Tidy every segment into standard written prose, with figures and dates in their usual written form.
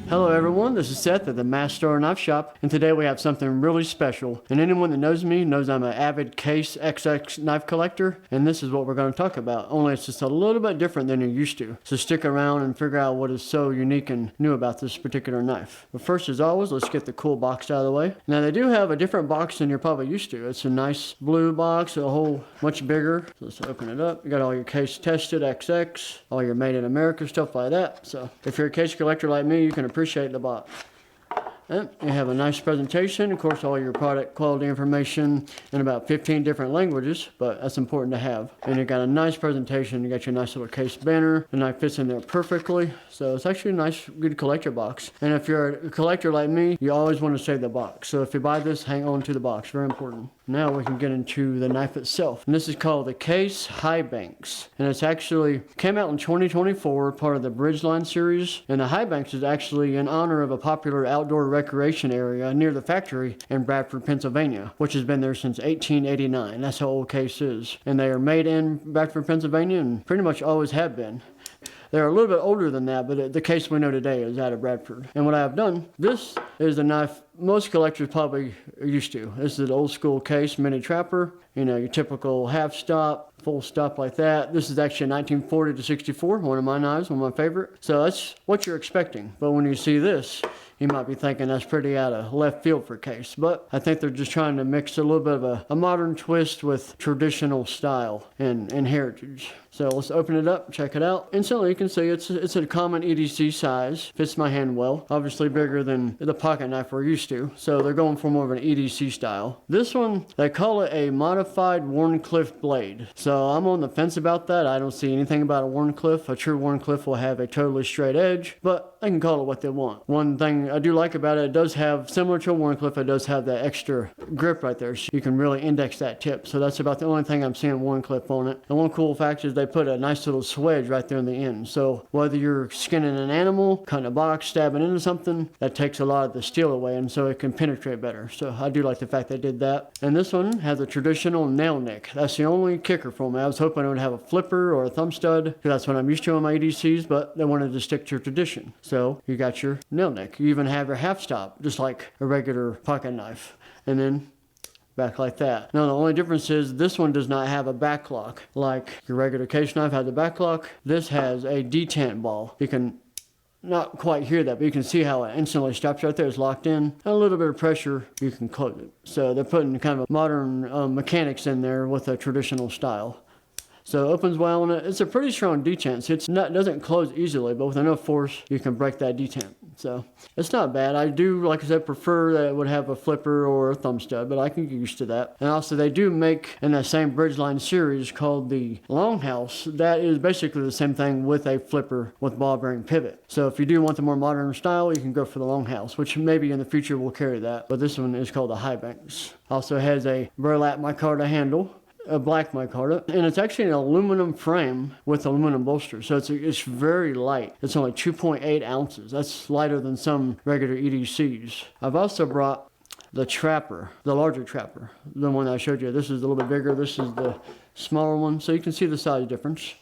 Hello everyone, this is Seth at the Mast Knife Shop, and today we have something really special. And anyone that knows me knows I'm an avid case XX knife collector, and this is what we're going to talk about, only it's just a little bit different than you're used to. So stick around and figure out what is so unique and new about this particular knife. But first, as always, let's get the cool box out of the way. Now they do have a different box than you're probably used to. It's a nice blue box, a whole much bigger. So let's open it up. You got all your case tested XX, all your made in America stuff like that. So if you're a case collector like me, you can appreciate the box. And you have a nice presentation, of course, all your product quality information in about 15 different languages, but that's important to have. And you got a nice presentation, you got your nice little case banner, the knife fits in there perfectly, so it's actually a nice, good collector box. And if you're a collector like me, you always want to save the box. So if you buy this, hang on to the box, very important. Now we can get into the knife itself. And this is called the Case Highbanks. And it's actually came out in 2024, part of the Bridgeline series. And the Highbanks is actually in honor of a popular outdoor recreation area near the factory in Bradford, Pennsylvania, which has been there since 1889. That's how old Case is. And they are made in Bradford, Pennsylvania, and pretty much always have been. They're a little bit older than that, but the Case we know today is out of Bradford. And what I have done, this is the knife most collectors probably are used to. This is an old school Case mini trapper, you know, your typical half stop, full stop like that. This is actually a 1940 to 64, one of my knives, one of my favorite. So that's what you're expecting. But when you see this, you might be thinking that's pretty out of left field for Case. But I think they're just trying to mix a little bit of a modern twist with traditional style and heritage. So let's open it up, check it out. Instantly you can see it's a common EDC size, fits my hand well. Obviously bigger than the pocket knife we're used to. So they're going for more of an EDC style. This one, they call it a modified Wharncliffe blade. So I'm on the fence about that. I don't see anything about a Wharncliffe. A true Wharncliffe will have a totally straight edge, but they can call it what they want. One thing I do like about it, it does have, similar to a Wharncliffe, it does have that extra grip right there. So you can really index that tip. So that's about the only thing I'm seeing Wharncliffe on it. And one cool fact is they put a nice little swedge right there in the end. So whether you're skinning an animal, cutting a box, stabbing into something, that takes a lot of the steel away, and so it can penetrate better. So I do like the fact they did that. And this one has a traditional nail nick. That's the only kicker for me. I was hoping it would have a flipper or a thumb stud, because that's what I'm used to on my EDCs, but they wanted to stick to tradition. So you got your nail nick. You even have your half stop, just like a regular pocket knife. And then back like that. Now the only difference is this one does not have a back lock. Like your regular Case knife has a back lock, this has a detent ball. You can not quite hear that, but you can see how it instantly stops right there. It's locked in. And a little bit of pressure, you can close it. So they're putting kind of modern mechanics in there with a traditional style. So it opens well, and it's a pretty strong detent. It doesn't close easily, but with enough force, you can break that detent. So it's not bad. I do, like I said, prefer that it would have a flipper or a thumb stud, but I can get used to that. And also they do make in that same Bridgeline series called the Longhouse. That is basically the same thing with a flipper with ball bearing pivot. So if you do want the more modern style, you can go for the Longhouse, which maybe in the future will carry that. But this one is called the Highbanks. Also has a burlap micarta handle, a black micarta, and it's actually an aluminum frame with aluminum bolsters, so it's very light. It's only 2.8 ounces. That's lighter than some regular EDCs. I've also brought the trapper, the larger trapper, the one I showed you. This is a little bit bigger. This is the smaller one, so you can see the size difference.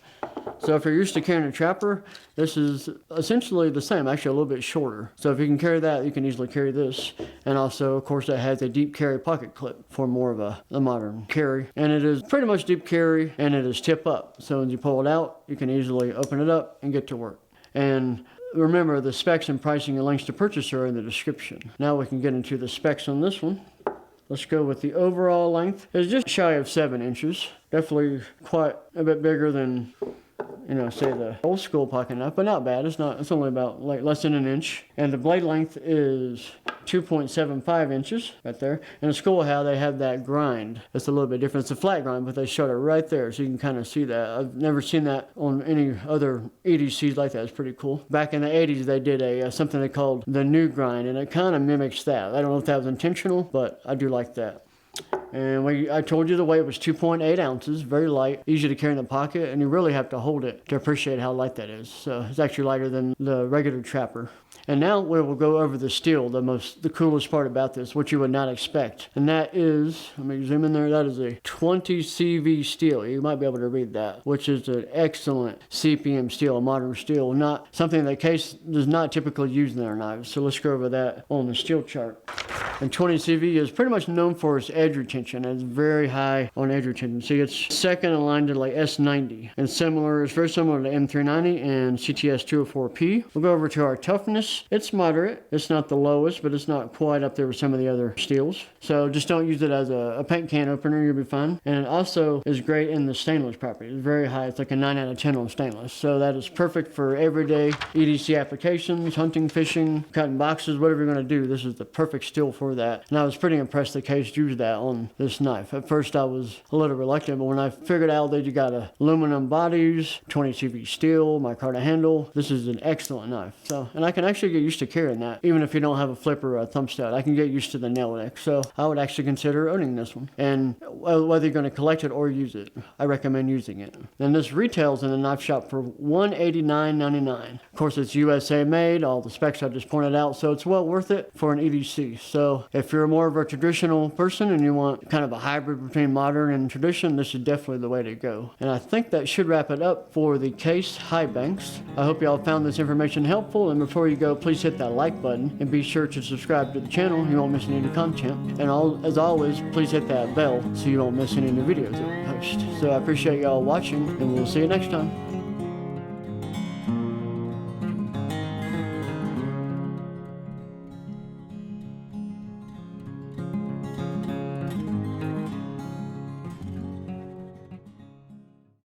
So if you're used to carrying a trapper, this is essentially the same, actually a little bit shorter. So if you can carry that, you can easily carry this. And also, of course, it has a deep carry pocket clip for more of a modern carry. And it is pretty much deep carry, and it is tip up. So when you pull it out, you can easily open it up and get to work. And remember, the specs and pricing and links to purchase are in the description. Now we can get into the specs on this one. Let's go with the overall length. It's just shy of 7 inches. Definitely quite a bit bigger than, you know, say the old school pocket knife, but not bad. It's only about like less than an inch. And the blade length is 2.75 inches right there. And it's cool how they have that grind. It's a little bit different. It's a flat grind, but they showed it right there, so you can kind of see that. I've never seen that on any other EDCs like that. It's pretty cool. Back in the 80s, they did something they called the new grind, and it kind of mimics that. I don't know if that was intentional, but I do like that. And I told you the weight was 2.8 ounces, very light, easy to carry in the pocket, and you really have to hold it to appreciate how light that is. So it's actually lighter than the regular trapper. And now we will go over the steel, the coolest part about this, what you would not expect. And that is, let me zoom in there, that is a 20 CV steel. You might be able to read that, which is an excellent CPM steel, a modern steel, not something that Case does not typically use in their knives. So let's go over that on the steel chart. And 20 CV is pretty much known for its edge retention. It's very high on edge retention. See, it's second in line to like S90. And it's very similar to M390 and CTS 204P. We'll go over to our toughness. It's moderate. It's not the lowest, but it's not quite up there with some of the other steels. So just don't use it as a paint can opener. You'll be fine. And it also is great in the stainless property. It's very high. It's like a 9 out of 10 on stainless. So that is perfect for everyday EDC applications, hunting, fishing, cutting boxes, whatever you're going to do. This is the perfect steel for that. And I was pretty impressed that Case used that on this knife. At first I was a little reluctant, but when I figured out that you got aluminum bodies, 20 CV steel, micarta handle, this is an excellent knife. So, and I can actually get used to carrying that, even if you don't have a flipper or a thumb stud. I can get used to the nail neck. So I would actually consider owning this one. And whether you're going to collect it or use it, I recommend using it. And this retails in the knife shop for $189.99. Of course, it's USA made, all the specs I just pointed out, so it's well worth it for an EDC. So if you're more of a traditional person and you want kind of a hybrid between modern and tradition, this is definitely the way to go. And I think that should wrap it up for the Case Highbanks. I hope y'all found this information helpful, and before you go, please hit that like button and be sure to subscribe to the channel. You won't miss any new content. And as always, please hit that bell so you won't miss any new videos that we post. So I appreciate y'all watching, and we'll see you next time.